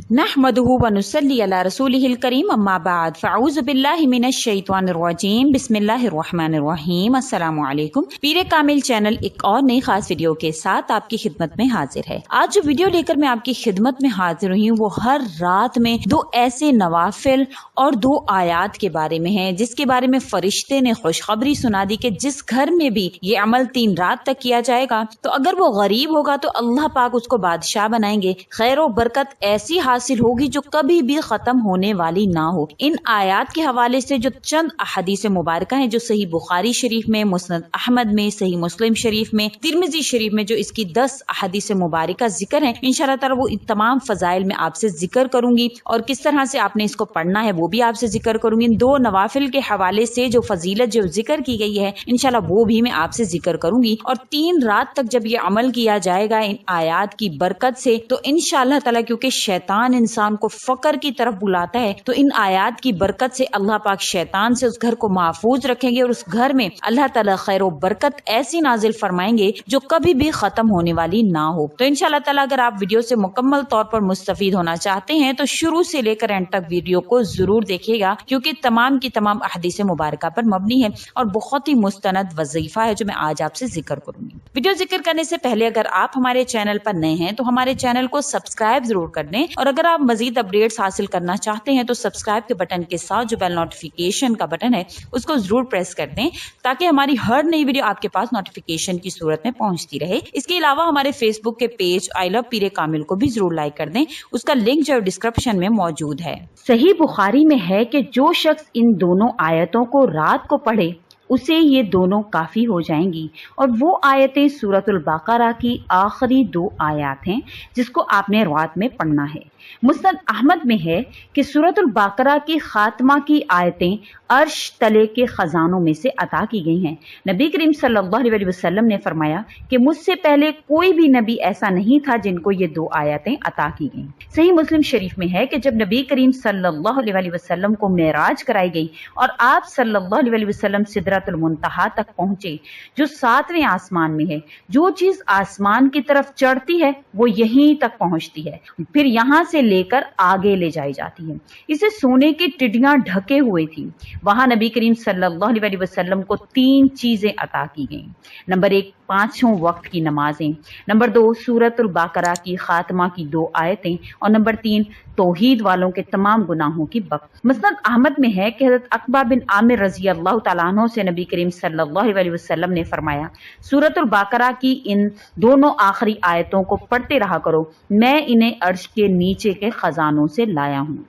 नहमदुहु व नुसल्ली अला रसूलिहिल करीम अम्मा बाद फ़अऊज़ु बिल्लाहि मिनश शैतानिर रजीम बिस्मिल्लाहिर रहमानिर रहीम। अस्सलामु अलैकुम। पीरे कामिल चैनल एक और नई खास वीडियो के साथ आपकी खिदमत में हाजिर है। आज जो वीडियो लेकर मैं आपकी खिदमत में हाजिर हुई हूँ वो हर रात में दो ऐसे नवाफिल और दो आयात के बारे में है जिसके बारे में फरिश्ते ने खुशखबरी सुना दी कि जिस घर में भी ये अमल 3 रात तक किया जाएगा तो अगर वो गरीब होगा तो अल्लाह पाक उसको बादशाह बनाएंगे, खैर और बरकत ऐसी हासिल होगी जो कभी भी खत्म होने वाली ना हो। इन आयात के हवाले से जो चंद अहदीस मुबारका हैं जो सही बुखारी शरीफ में, मुस्नद अहमद में, सही मुस्लिम शरीफ में, तिरमिजी शरीफ में जो इसकी 10 अहदीस मुबारका जिक्र है, इंशाअल्लाह ताला वो तमाम फजाइल में आपसे जिक्र करूंगी और किस तरह से आपने इसको पढ़ना है वो भी आपसे जिक्र करूंगी। इन 2 नवाफिल के हवाले से जो फजीलत जो जिक्र की गई है इंशाअल्लाह वो भी मैं आपसे जिक्र करूंगी। और 3 रात तक जब ये अमल किया जाएगा इन आयात की बरकत से तो इंशाअल्लाह ताला, क्योंकि शैतान इंसान को फकर की तरफ बुलाता है, तो इन आयात की बरकत से अल्लाह पाक शैतान से उस घर को महफूज रखेंगे और उस घर में अल्लाह ताला खैर और बरकत ऐसी नाजिल फरमाएंगे जो कभी भी खत्म होने वाली ना हो। तो इंशाअल्लाह ताला अगर आप वीडियो से मुकम्मल तौर पर मुस्तफीद होना चाहते हैं तो शुरू से लेकर एंड तक वीडियो को जरूर देखिएगा, क्योंकि तमाम की तमाम अहदीस मुबारका पर मबनी है और बहुत ही मुस्तनद वजीफा है जो मैं आज आपसे जिक्र करूंगी। वीडियो जिक्र करने से पहले अगर आप हमारे चैनल पर नए हैं तो हमारे चैनल को सब्सक्राइब जरूर कर दें और अगर आप मजीद अपडेट्स हासिल करना चाहते हैं तो सब्सक्राइब के बटन के साथ जो बेल नोटिफिकेशन का बटन है उसको जरूर प्रेस कर दें ताकि हमारी हर नई वीडियो आपके पास नोटिफिकेशन की सूरत में पहुंचती रहे। इसके अलावा हमारे फेसबुक के पेज आई लव पीरे कामिल को भी जरूर लाइक कर दें, उसका लिंक जो डिस्क्रिप्शन में मौजूद है। सही बुखारी में है कि जो शख्स इन दोनों आयतों को रात को पढ़े उसे ये दोनों काफी हो जाएंगी और वो आयतें सूरतुल बकरा की आखिरी 2 आयत हैं जिसको आपने रात में पढ़ना है। मुस्नद अहमद में है कि सूरतुल बकरा की खात्मा की आयतें अर्श तले के खजानों में से अता की गई हैं। नबी करीम सल्लल्लाहु अलैहि वसल्लम ने फरमाया कि मुझसे पहले कोई भी नबी ऐसा नहीं था जिनको ये 2 आयतें अता की गईं। सही मुस्लिम शरीफ में है कि जब नबी करीम सल्लल्लाहु अलैहि वसल्लम को मेराज कराई गई और आप सल्लल्लाहु अलैहि वसल्लम सिदरतुल मुंतहा तक पहुंचे जो 7वें आसमान में है, जो चीज आसमान की तरफ चढ़ती है वो यहीं तक पहुंचती है, फिर यहाँ से लेकर आगे ले जाई जाती है। इसे सोने की टिड्डियां ढके हुए थी। वहां नबी करीम सल्लल्लाहु अलैहि वसल्लम को 3 चीजें अता की गईं। नंबर 1 5 वक्त की नमाजें, नंबर 2 सूरतुल बकरा की खात्मा की 2 आयतें और नंबर 3 तौहीद वालों के तमाम गुनाहों की बख्श। मुस्नद अहमद में है कि हज़रत अक़बा बिन आमिर रज़ी अल्लाह तआला अन्हु से नबी करीम सल्लल्लाहु अलैहि वसल्लम ने फरमाया, सूरतुल बकरा की इन दोनों आखिरी आयतों को पढ़ते रहा करो, मैं इन्हें अर्श के नीचे के खजानों से लाया हूँ।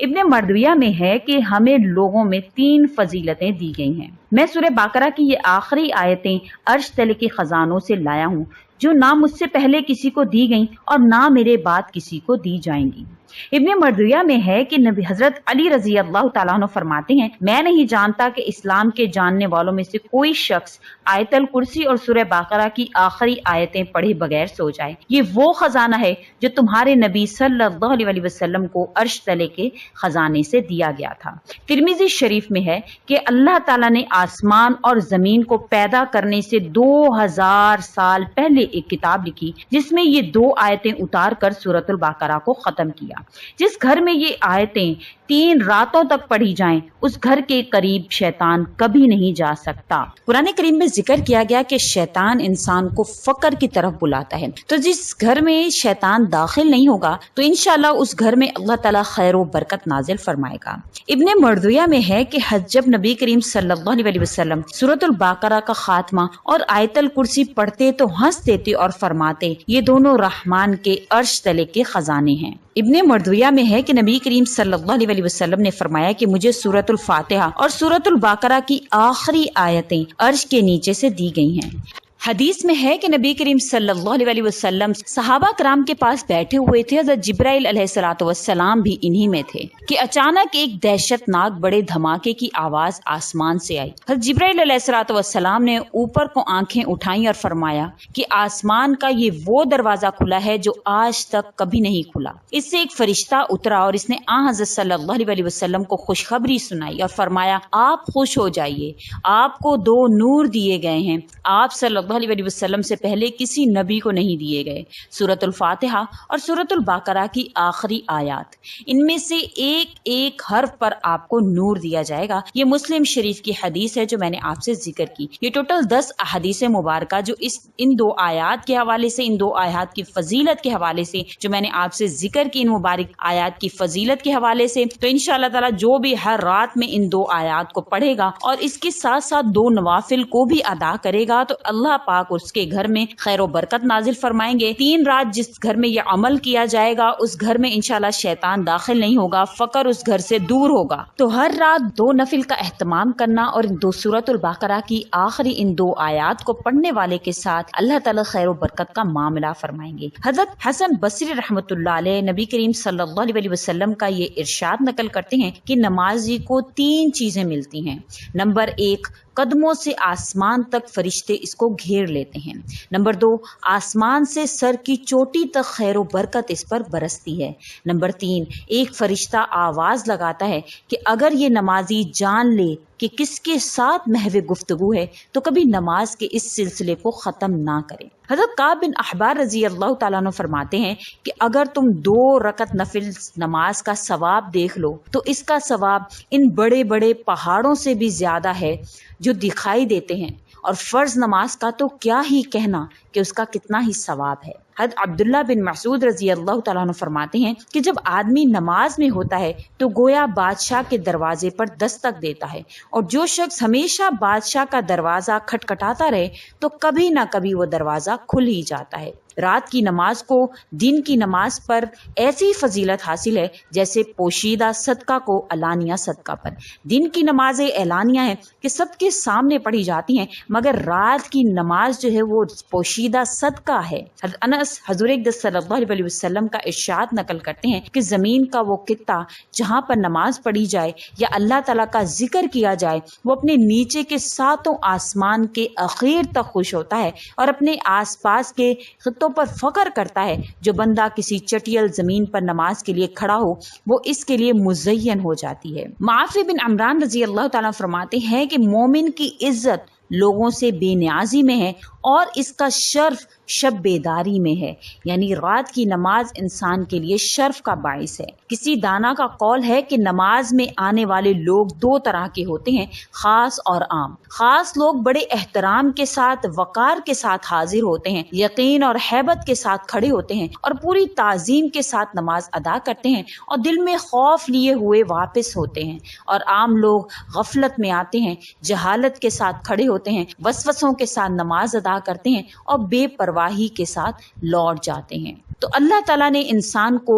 इब्ने मर्दविया में है कि हमें लोगों में 3 फजीलतें दी गई हैं। मैं सूरह बकरा की ये आखिरी आयतें अर्श तले के खजानों से लाया हूँ जो ना मुझसे पहले किसी को दी गई और ना मेरे बाद किसी को दी जाएंगी। इब्ने मर्दविया में है कि नबी हजरत अली रजी अल्लाह तआला अन्हु फरमाते हैं, मैं नहीं जानता कि इस्लाम के जानने वालों में से कोई शख्स आयतल कुर्सी और सूरह बकरा की आखिरी आयतें पढ़े बगैर सो जाए। ये वो खजाना है जो तुम्हारे नबी सल्लल्लाहु अलैहि वसल्लम को अर्श तले के खजाने से दिया गया था। तिरमिजी शरीफ में है कि अल्लाह ताला ने आसमान और जमीन को पैदा करने से 2000 साल पहले एक किताब लिखी जिसमें ये 2 आयतें उतार कर सूरतुल बकरा को खत्म किया। जिस घर में ये आयतें 3 रातों तक पढ़ी जाएं, उस घर के करीब शैतान कभी नहीं जा सकता। कुरान करीम में जिक्र किया गया कि शैतान इंसान को फकर की तरफ बुलाता है, तो जिस घर में शैतान दाखिल नहीं होगा तो इंशाअल्लाह उस घर में अल्लाह ताला खैर और बरकत नाजिल फरमाएगा। इब्ने मर्दविया में है कि जब नबी करीम सल्लल्लाहु अलैहि वसल्लम सूरतुल बकरा का खात्मा और आयतल कुर्सी पढ़ते तो हंस देते और फरमाते, ये दोनों रहमान के अर्श तले के खजाने हैं। इब्ने मर्दविया में है कि नबी करीम सल्लल्लाहु अलैहि वसल्लम ने फरमाया कि मुझे सूरतुल फातिहा और सूरतुल बकरा की आखिरी आयतें अर्श के नीचे से दी गई हैं। हदीस में है कि नबी करीम सल्लल्लाहु अलैहि वसल्लम सहाबा कराम के पास बैठे हुए थे, हज़रत जिब्राइल अलैहिस्सलातु वस्सलाम भी इन्हीं में थे कि अचानक एक दहशतनाक बड़े धमाके की आवाज आसमान से आई। हज़रत जिब्राइल अलैहिस्सलातु वस्सलाम ने ऊपर को आंखें उठाई और फरमाया कि आसमान का ये वो दरवाजा खुला है जो आज तक कभी नहीं खुला। इससे एक फरिश्ता उतरा और इसने हज़रत सल्लल्लाहु अलैहि वसल्लम को खुशखबरी सुनाई और फरमाया, आप खुश हो जाइए, आपको 2 नूर दिए गए हैं। आप सल्लल्लाहु सल्लल्लाहु अलैहि वसल्लम से पहले किसी नबी को नहीं दिए गए। सूरतुल फातिहा और सूरतुल बकरा की आखिरी आयत, इनमें से एक एक हर्फ पर आपको नूर दिया जाएगा। ये मुस्लिम शरीफ की हदीस है जो मैंने आपसे जिक्र की। ये टोटल 10 अहदीस मुबारक जो इन दो आयत के हवाले से, इन दो आयत की फजीलत के हवाले से जो मैंने आपसे जिक्र की, इन मुबारक आयत की फजीलत के हवाले से, तो इंशाअल्लाह ताला जो भी हर रात में इन दो आयत को पढ़ेगा और इसके साथ साथ 2 नवाफिल को भी अदा करेगा तो अल्लाह पाक उसके घर में खैर बरकत नाजिल फरमाएंगे। 3 रात जिस घर में ये अमल किया जाएगा उस घर में इंशाअल्लाह शैतान दाखिल नहीं होगा, फकर उस घर से दूर होगा। तो हर रात 2 नफिल का एहतमाम करना और इन 2 सूरतुल बकरा की आखिरी इन 2 आयत को पढ़ने वाले के साथ अल्लाह ताला खैर और बरकत का मामला फरमाएंगे। हजरत हसन बसरी रहमतुल्लाह अलैह नबी करीम सल्लल्लाहु अलैहि वसल्लम का ये इरशाद नकल करते हैं कि नमाजी को 3 चीजें मिलती हैं। नंबर 1, कदमों से आसमान तक फरिश्ते इसको घेर लेते हैं। नंबर 2, आसमान से सर की चोटी तक खैर व बरकत इस पर बरसती है। नंबर 3, एक फरिश्ता आवाज लगाता है कि अगर ये नमाजी जान ले कि किसके साथ महवे गुफ्तगू है तो कभी नमाज के इस सिलसिले को ख़त्म ना करे। हज़रत काब बिन अहबार रजी अल्लाह तआला अन्हु फरमाते हैं कि अगर तुम 2 रकत नफिल नमाज का सवाब देख लो तो इसका सवाब इन बड़े बड़े पहाड़ों से भी ज्यादा है जो दिखाई देते हैं, और फर्ज नमाज का तो क्या ही कहना कि उसका कितना ही सवाब है। हज़रत अब्दुल्ला बिन मसूद रजी अल्लाह तआला अन्हु फरमाते हैं कि जब आदमी नमाज में होता है तो गोया बादशाह के दरवाजे पर दस्तक देता है, और जो शख्स हमेशा बादशाह का दरवाजा खटखटाता रहे तो कभी ना कभी वो दरवाजा खुल ही जाता है। रात की नमाज को दिन की नमाज पर ऐसी फजीलत हासिल है जैसे पोशीदा सदका को अलानिया सदका पर। दिन की नमाजें एलानिया है कि सबके सामने पढ़ी जाती हैं, मगर रात की नमाज जो है वो पोशीदा सदका है। अनस हुज़ूर सल्लल्लाहु अलैहि वसल्लम का इरशाद नकल करते हैं कि जमीन का वो कित्ता जहाँ पर नमाज पढ़ी जाए या अल्लाह ताला का जिक्र किया जाए वो अपने नीचे के 7 आसमान के आखिर तक खुश होता है और अपने आसपास के खित्तों पर फख्र करता है। जो बंदा किसी चटियल जमीन पर नमाज के लिए खड़ा हो वो इसके लिए मुज़य्यन हो जाती है। माफ़ी बिन अमरान रजी अल्लाह ताला फरमाते हैं कि मोमिन की इज्जत लोगों से बेनियाजी में है और इसका शर्फ शब बेदारी में है, यानी रात की नमाज इंसान के लिए शर्फ का बाइस है। किसी दाना का कौल है कि नमाज में आने वाले लोग 2 तरह के होते हैं, खास और आम। खास लोग बड़े एहतराम के साथ, वकार के साथ हाजिर होते हैं, यकीन और हैबत के साथ खड़े होते हैं और पूरी ताजीम के साथ नमाज अदा करते हैं और दिल में खौफ लिए हुए वापस होते हैं। और आम लोग गफलत में आते हैं, जहालत के साथ खड़े होते हैं, वसवसों के साथ नमाज अदा करते हैं और बेपरवाही के साथ लौट जाते हैं। तो अल्लाह ताला ने इंसान को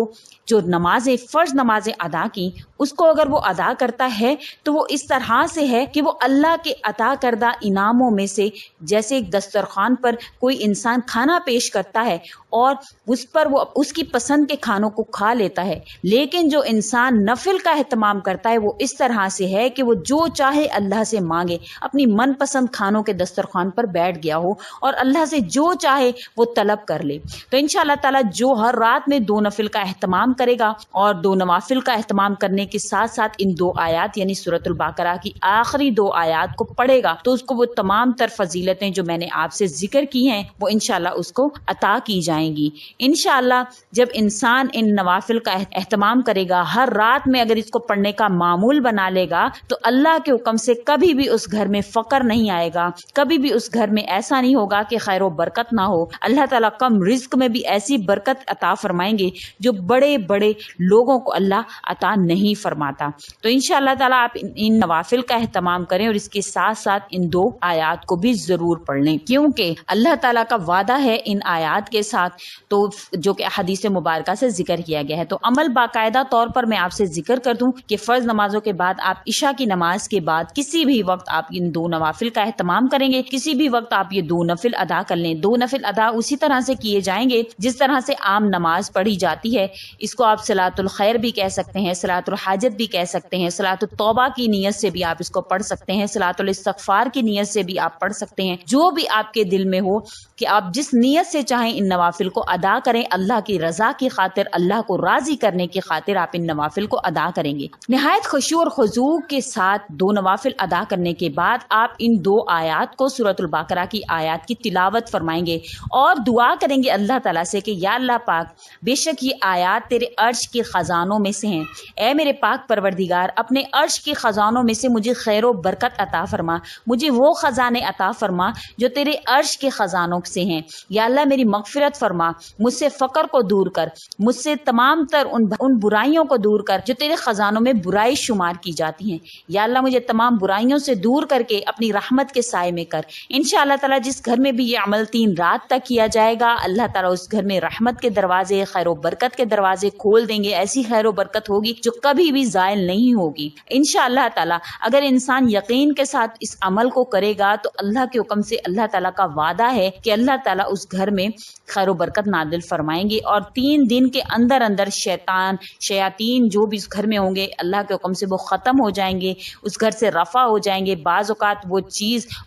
जो नमाजें, फर्ज नमाजें अदा की, उसको अगर वो अदा करता है तो वो इस तरह से है कि वो अल्लाह के अता करदा इनामों में से, जैसे एक दस्तरखान पर कोई इंसान खाना पेश करता है और उस पर वो उसकी पसंद के खानों को खा लेता है, लेकिन जो इंसान नफिल का एहतमाम करता है वो इस तरह से है कि वो जो चाहे अल्लाह से मांगे, अपनी मनपसंद खानों के दस्तरखान पर बैठ गया हो और अल्लाह से जो चाहे वो तलब कर ले। तो इंशाअल्लाह ताला जो हर रात में 2 नफिल का एहतमाम करेगा और 2 नवाफिल का एहतमाम करने के साथ साथ इन 2 आयत यानी सूरतुल बकरा की आखिरी 2 आयत को पढ़ेगा तो उसको वो तमाम तर फजीलतें जो मैंने आपसे जिक्र की हैं वो इंशाअल्लाह उसको अता की जाएंगी। इंशाअल्लाह जब इंसान इन नवाफिल का एहतमाम करेगा, हर रात में अगर इसको पढ़ने का मामूल बना लेगा तो अल्लाह के हुक्म से कभी भी उस घर में फकर नहीं आएगा, कभी भी उस घर में ऐसा नहीं होगा कि खैर बरकत ना हो। अल्लाह ताला कम रिज्क में भी ऐसी बरकत अता फरमाएंगे जो बड़े बड़े लोगों को अल्लाह अता नहीं फरमाता। तो इंशाअल्लाह ताला आप इन नवाफिल का एहतमाम करें और इसके साथ साथ इन 2 आयत को भी जरूर पढ़ लें, क्योंकि अल्लाह ताला का वादा है इन आयत के साथ, तो जो कि हदीस मुबारक से जिक्र किया गया है। तो अमल बाकायदा तौर पर मैं आपसे जिक्र कर दूं कि फर्ज नमाजों के बाद आप इशा की नमाज के बाद किसी भी वक्त आप इन 2 नवाफिल का एहतमाम करेंगे, किसी भी वक्त आप ये 2 नफिल अदा कर लें। 2 नफिल अदा उसी तरह से किए जाएंगे जिस तरह سے عام نماز پڑھی جاتی ہے، اس کو آپ صلاۃ الخیر بھی کہہ سکتے ہیں، صلاۃ الحاجت بھی کہہ سکتے ہیں، صلاۃ التوبہ کی نیت سے بھی آپ اس کو پڑھ سکتے ہیں، صلاۃ الاستغفار کی نیت سے بھی آپ پڑھ سکتے ہیں، جو بھی آپ کے دل میں ہو کہ آپ جس نیت سے چاہیں ان نوافل کو ادا کریں، اللہ کی رضا کی خاطر، اللہ کو راضی کرنے کی خاطر آپ ان نوافل کو ادا کریں گے۔ نہایت خشوع اور خضوع کے ساتھ 2 نوافل ادا کرنے کے بعد آپ ان 2 آیات کو سورۃ البقرہ کی آیات کی تلاوت فرمائیں گے اور دعا کریں گے اللہ تعالیٰ سے کہ یا اللہ پاک، بے شک یہ آیات تیرے عرش کے خزانوں میں سے ہیں، اے میرے پاک پروردگار، اپنے عرش کے خزانوں میں سے مجھے خیر و برکت عطا فرما، مجھے وہ خزانے عطا فرما جو تیرے عرش کے خزانوں سے ہیں۔ یا اللہ میری مغفرت فرما، مجھ سے فقر کو دور کر، مجھ سے تمام تر ان برائیوں کو دور کر جو تیرے خزانوں میں برائی شمار کی جاتی ہیں۔ یا اللہ مجھے تمام برائیوں سے دور کر کے اپنی رحمت کے سائے میں کر۔ انشاءاللہ تعالیٰ جس گھر میں بھی یہ عمل 3 رات تک کیا جائے گا، اللہ تعالیٰ اس گھر میں رحمت کے دروازے، خیر و برکت کے دروازے کھول دیں گے، ایسی خیر و برکت ہوگی جو کبھی بھی زائل نہیں ہوگی انشاءاللہ تعالیٰ۔ اگر انسان یقین کے ساتھ اس عمل کو کرے گا تو اللہ کے حکم سے اللہ تعالیٰ کا وعدہ ہے کہ اللہ تعالیٰ اس گھر میں خیر و برکت نازل فرمائیں گے، اور 3 دن کے اندر اندر شیاطین جو بھی اس گھر میں ہوں گے اللہ کے حکم سے وہ ختم ہو جائیں گے، اس گھر سے رفع ہو جائیں گے۔ بعض اوقات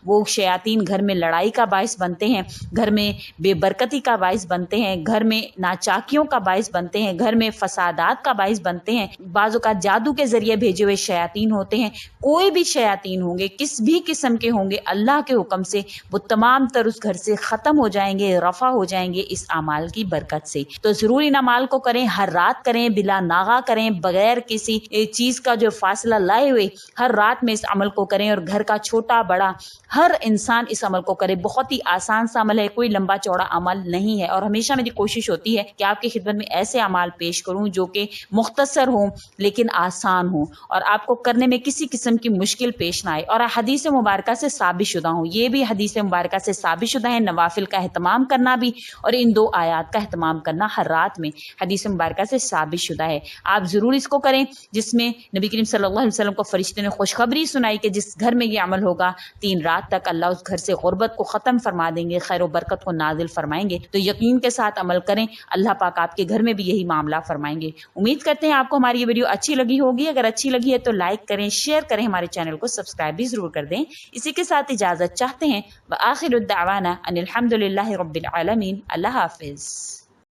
وہ شیاطین گھر میں لڑائی کا باعث بنتے ہیں، گھر میں بے برکتی کا باعث بنتے ہیں، گھر میں ناچاکیوں کا باعث بنتے ہیں، گھر میں فسادات کا باعث بنتے ہیں، بعض اوقات جادو کے ذریعے بھیجے ہوئے شیاطین ہوتے ہیں۔ کوئی بھی شیاطین ہوں گے، کس بھی قسم کے ہوں گے، اللہ کے حکم سے وہ تمام تر اس گھر سے ختم ہو جائیں گے، رفع ہو جائیں گے اس اعمال کی برکت سے۔ تو ضرور ان اعمال کو کریں، ہر رات کریں، بلا ناغہ کریں، بغیر کسی چیز کا جو فاصلہ لائے ہوئے ہر رات میں اس عمل کو کریں، اور گھر کا چھوٹا بڑا ہر انسان اس عمل کو کرے۔ بہت ہی آسان سا عمل ہے، کوئی لمبا چوڑا عمل نہیں ہے، اور ہمیشہ میری کوشش ہوتی ہے کہ آپ کی خدمت میں ایسے اعمال پیش کروں جو کہ مختصر ہوں لیکن آسان ہوں، اور آپ کو کرنے میں کسی قسم کی مشکل پیش نہ آئے، اور حدیث مبارکہ سے ثابت شدہ ہوں۔ یہ بھی حدیث مبارکہ سے ثابت شدہ ہے، نوافل کا اہتمام کرنا بھی اور ان 2 آیات کا اہتمام کرنا ہر رات میں حدیث مبارکہ سے ثابت شدہ ہے۔ آپ ضرور اس کو کریں، جس میں نبی کریم صلی اللہ علیہ وسلم کو فرشتے نے خوشخبری سنائی کہ جس گھر میں یہ عمل ہوگا 3 رات تک اللہ اس گھر سے غربت کو ختم فرما دیں گے، خیر و برکت کو نازل فرمائیں گے۔ تو یقین کے ساتھ عمل کریں، اللہ پاک آپ کے گھر میں بھی یہی معاملہ فرمائیں گے۔ امید کرتے ہیں آپ کو ہماری یہ ویڈیو اچھی لگی ہوگی۔ اگر اچھی لگی ہے تو لائک کریں، شیئر کریں، ہمارے چینل کو سبسکرائب بھی ضرور کر دیں۔ اسی کے ساتھ اجازت چاہتے ہیں، وآخر الدعوانا ان الحمد للہ رب العالمین۔ اللہ حافظ۔